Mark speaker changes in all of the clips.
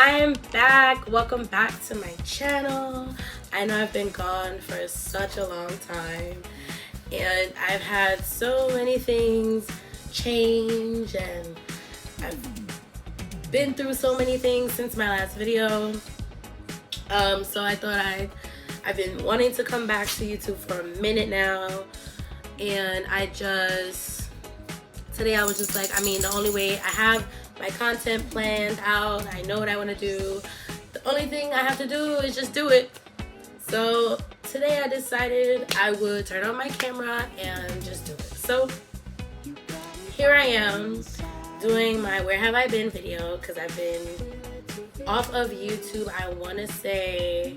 Speaker 1: I'm back. Welcome back to my channel. I know I've been gone for such a long time and I've had so many things change and I've been through so many things since my last video. So I thought I've been wanting to come back to YouTube for a minute now, and today I was just like, the only way I have my content planned out, I know what I want to do, the only thing I have to do is just do it. So today I decided I would turn on my camera and just do it. So here I am doing my Where Have I Been video, because I've been off of YouTube, I want to say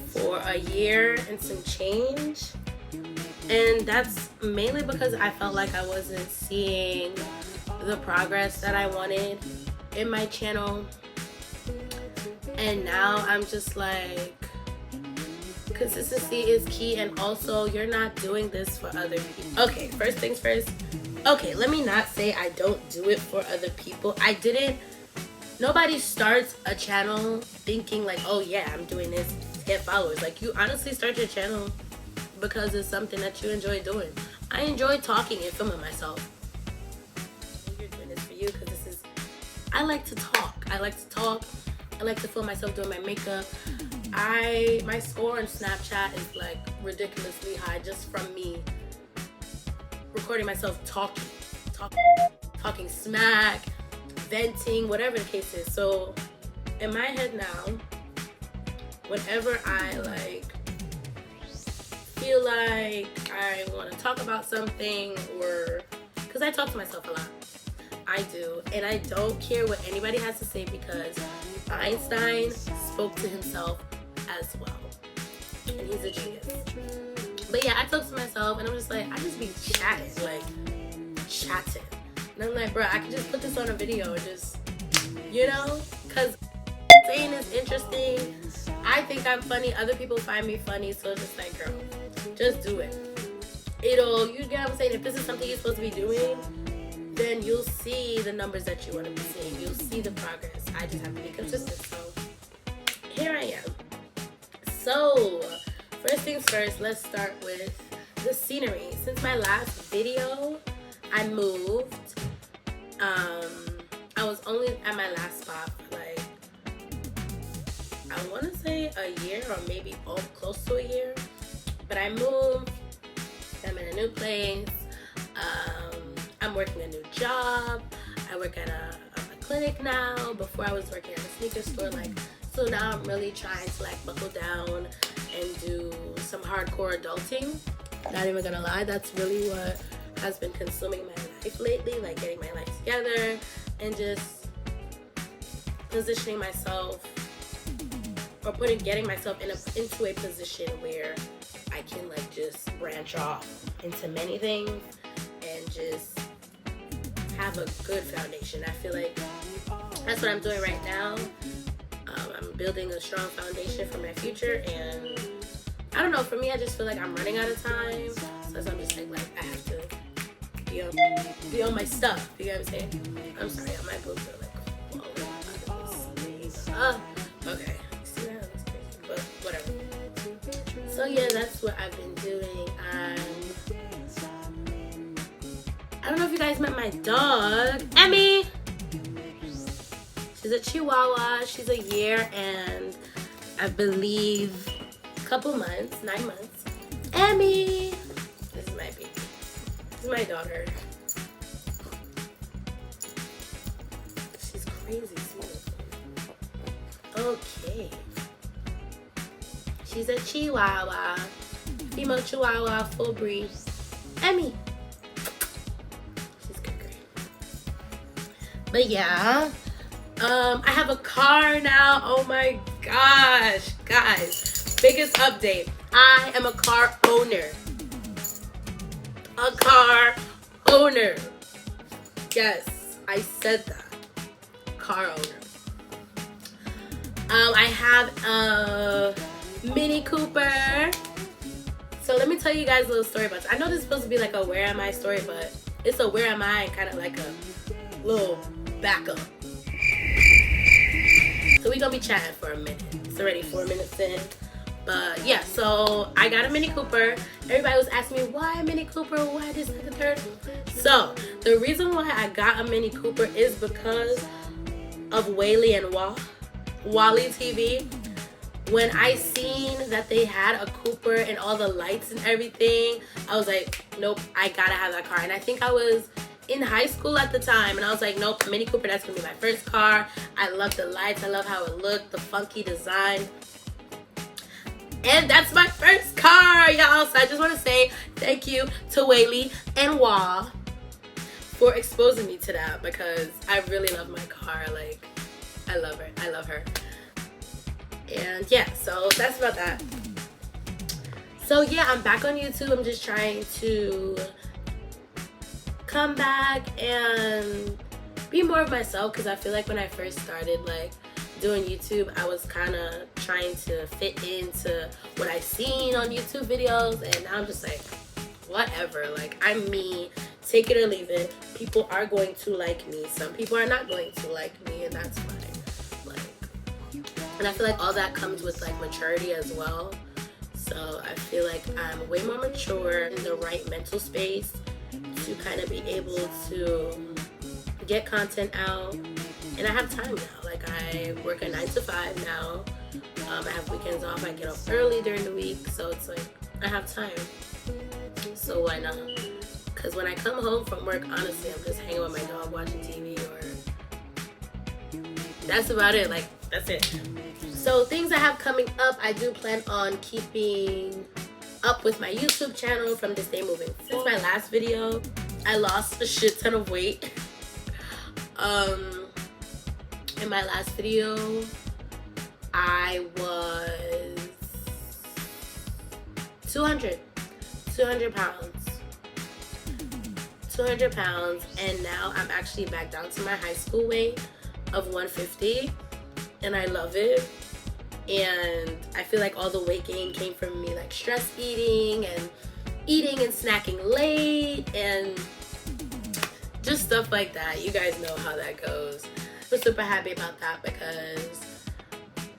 Speaker 1: for a year and some change, and that's mainly because I felt like I wasn't seeing the progress that I wanted in my channel. And now I'm just like, consistency is key, and also you're not doing this for other people. Okay, first things first. Okay, let me not say I don't do it for other people. Nobody starts a channel thinking like, oh yeah, I'm doing this to get followers. Like, you honestly start your channel because it's something that you enjoy doing. I enjoy talking and filming myself. You're doing this for you because I like to talk. I like to film myself doing my makeup. My score on Snapchat is like ridiculously high just from me recording myself talking smack, venting, whatever the case is. So in my head now, whenever I feel like I want to talk about something, or because I talk to myself a lot, I do, and I don't care what anybody has to say, because Einstein spoke to himself as well, and he's a genius. But yeah, I talk to myself and I'm just like, I just be chatting, and I'm like, bro, I can just put this on a video and just, because saying is interesting. I think I'm funny, other people find me funny, so it's just like, girl, just do it. You get what I'm saying? If this is something you're supposed to be doing, then you'll see the numbers that you want to be seeing. You'll see the progress. I just have to be consistent. So here I am. So first things first, let's start with the scenery. Since my last video, I moved. I was only at my last spot for I want to say a year, or maybe close to a year. But I moved. I'm in a new place. I'm working a new job. I work at a clinic now. Before I was working at a sneaker store. So now I'm really trying to buckle down and do some hardcore adulting. Not even gonna lie, that's really what has been consuming my life lately, getting my life together and just positioning myself, or getting myself into a position where I can just branch off into many things and just have a good foundation. I feel like that's what I'm doing right now. I'm building a strong foundation for my future, and I don't know, for me, I just feel like I'm running out of time, so I'm just I have to be on my stuff, you know what I'm saying? I'm sorry, my boobs are falling out of this. Okay, see that? That's crazy, but whatever. So yeah, that's what I've been doing. I don't know if you guys met my dog, Emmy. She's a Chihuahua. She's a year and I believe a couple months, 9 months. Emmy! This is my baby. This is my daughter. She's crazy sweet. Okay. She's a Chihuahua. Female Chihuahua, full breed. Emmy! She's good. But yeah. I have a car now. Oh my gosh, guys, biggest update. I am a car owner. A car owner. Yes, I said that. Car owner. I have a Mini Cooper. So let me tell you guys a little story about this. I know this is supposed to be a where am I story, but it's a where am I kind of a little backup. So we're gonna be chatting for a minute. It's already 4 minutes in. But yeah, so I got a Mini Cooper. Everybody was asking me, why a Mini Cooper? Why this, that, the third? So the reason why I got a Mini Cooper is because of Whaley and Wally TV. When I seen that they had a Cooper and all the lights and everything, I was like, nope, I gotta have that car. And I think I was in high school at the time, and I was like, nope, Mini Cooper, that's gonna be my first car. I love the lights, I love how it looked, the funky design. And that's my first car, y'all. So I just want to say thank you to Whaley and Wah for exposing me to that, because I really love my car. Like, I love her. I love her. And yeah, so that's about that. So yeah, I'm back on YouTube. I'm just trying to come back and be more of myself, because I feel like when I first started like doing YouTube, I was kind of trying to fit into what I seen on YouTube videos, and now I'm just like, whatever, like, I'm me, take it or leave it. People are going to like me, some people are not going to like me, and that's fine. Like, and I feel like all that comes with like maturity as well. So I feel like I'm way more mature, in the right mental space to kind of be able to get content out. And I have time now. Like, I work a 9 to 5 now. I have weekends off. I get off early during the week. So it's like, I have time. So why not? Because when I come home from work, honestly, I'm just hanging with my dog, watching TV, or that's about it. Like, that's it. So things I have coming up, I do plan on keeping up with my YouTube channel from this day moving. Since my last video, I lost a shit ton of weight. In my last video, I was 200 pounds. 200 pounds, and now I'm actually back down to my high school weight of 150, and I love it. And I feel like all the weight gain came from me like stress eating and snacking late and just stuff like that. You guys know how that goes. I'm super happy about that, because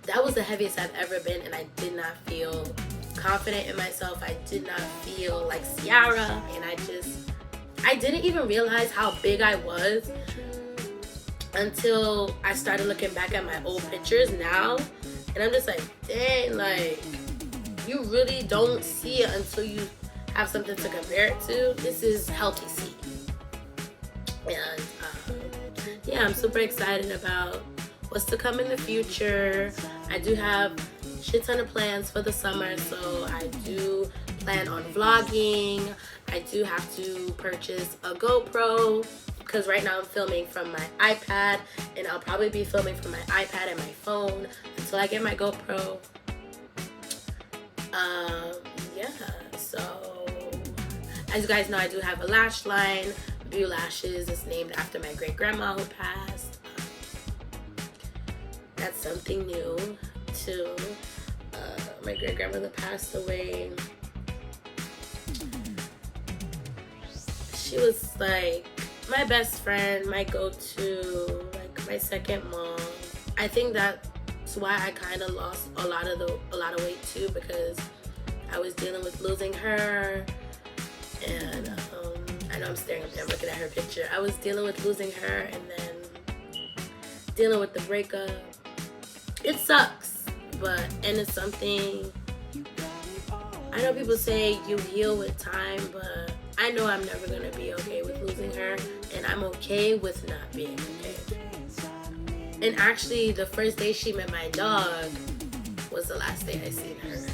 Speaker 1: that was the heaviest I've ever been, and I did not feel confident in myself. I did not feel like Ciara, and I didn't even realize how big I was until I started looking back at my old pictures now, and I'm just like, dang, like, you really don't see it until you have something to compare it to. This is healthy C. And yeah, I'm super excited about what's to come in the future. I do have a shit ton of plans for the summer, so I do plan on vlogging. I do have to purchase a GoPro, because right now I'm filming from my iPad, and I'll probably be filming from my iPad and my phone until I get my GoPro. Yeah, so as you guys know, I do have a lash line. View Lashes is named after my great grandma who passed. That's something new too. My great grandmother passed away. She was like my best friend, my go-to, like my second mom. I think that's why I kind of lost a lot of weight too, because I was dealing with losing her, and I know I'm staring up there, I'm looking at her picture. I was dealing with losing her, and then dealing with the breakup. It sucks, and it's something, I know people say you heal with time, but I know I'm never gonna be okay with losing her, and I'm okay with not being okay. And actually, the first day she met my dog was the last day I seen her.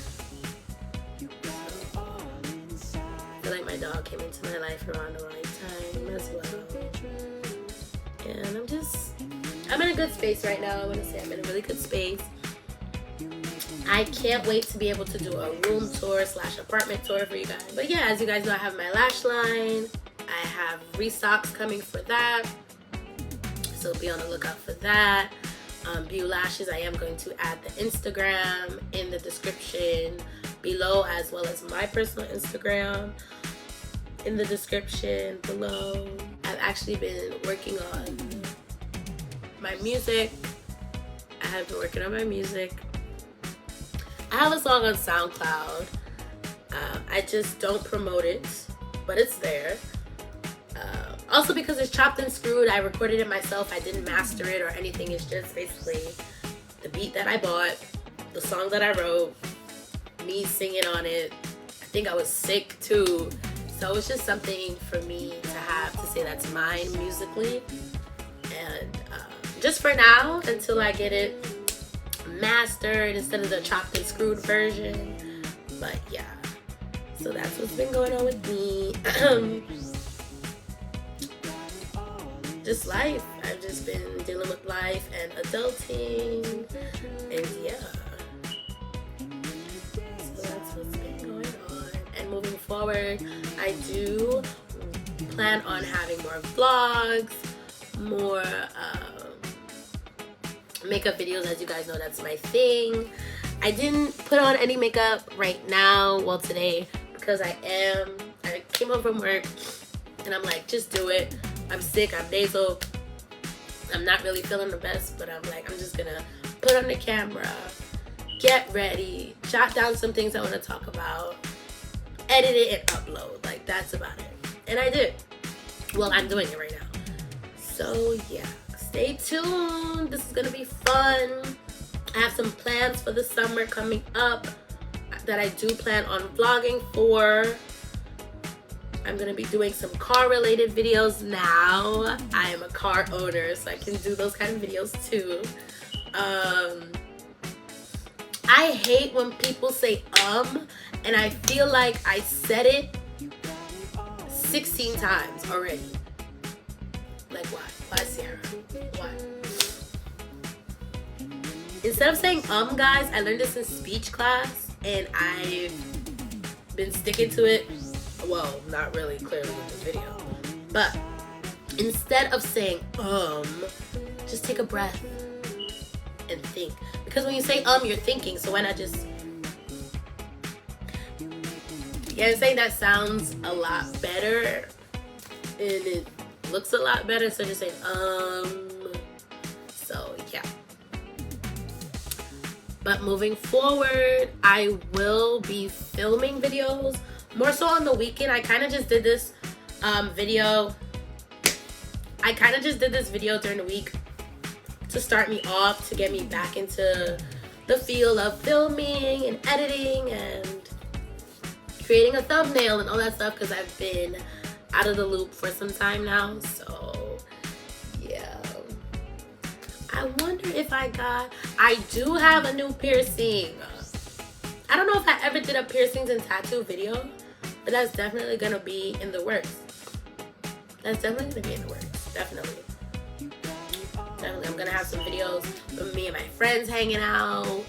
Speaker 1: I feel like my dog came into my life around the right time as well. And I'm in a good space right now. I want to say I'm in a really good space. I can't wait to be able to do a room tour / apartment tour for you guys. But yeah, as you guys know, I have my lash line. I have restocks coming for that, so be on the lookout for that. View Lashes, I am going to add the Instagram in the description below, as well as my personal Instagram in the description below. I've actually been working on my music. I have been working on my music. I have a song on SoundCloud. I just don't promote it, but it's there. Also because it's chopped and screwed, I recorded it myself. I didn't master it or anything. It's just basically the beat that I bought, the song that I wrote, me singing on it. I think I was sick too. So it's just something for me to have to say that's mine musically. And just for now, until I get it mastered instead of the chopped and screwed version. But yeah, so that's what's been going on with me. Just life. I've just been dealing with life and adulting, and yeah. So that's what's been going on. And moving forward, I do plan on having more vlogs, more makeup videos. As you guys know, that's my thing. I didn't put on any makeup right now, well today, because I came home from work and I'm like, just do it. I'm sick, I'm nasal, I'm not really feeling the best, but I'm like, I'm just gonna put on the camera, get ready, jot down some things I want to talk about, edit it and upload. Like, that's about it. And I did. Well, I'm doing it right now. So yeah, stay tuned. This is gonna be fun. I have some plans for the summer coming up that I do plan on vlogging for. I'm gonna be doing some car related videos now. I am a car owner, so I can do those kind of videos too. I hate when people say and I feel like I said it 16 times already. Like, why? Why, Sierra? Why? Instead of saying guys, I learned this in speech class and I've been sticking to it. Well, not really clearly in this video, but instead of saying just take a breath and think, because when you say you're thinking, so why not just, yeah, I'm saying that sounds a lot better and it looks a lot better, so just saying so yeah. But moving forward, I will be filming videos more so on the weekend. I kind of just did this video. I kind of just did this video during the week to start me off, to get me back into the feel of filming and editing and creating a thumbnail and all that stuff, because I've been out of the loop for some time now. So yeah, I wonder if I do have a new piercing. I don't know if I ever did a piercings and tattoo video, but that's definitely gonna be in the works. That's definitely gonna be in the works. Definitely. I'm gonna have some videos of me and my friends hanging out.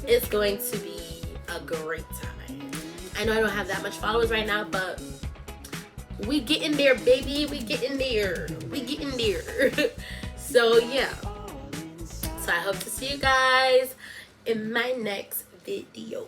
Speaker 1: It's going to be a great time. I know I don't have that much followers right now, but we getting there, baby. We getting there. We getting there. So yeah. So I hope to see you guys in my next video.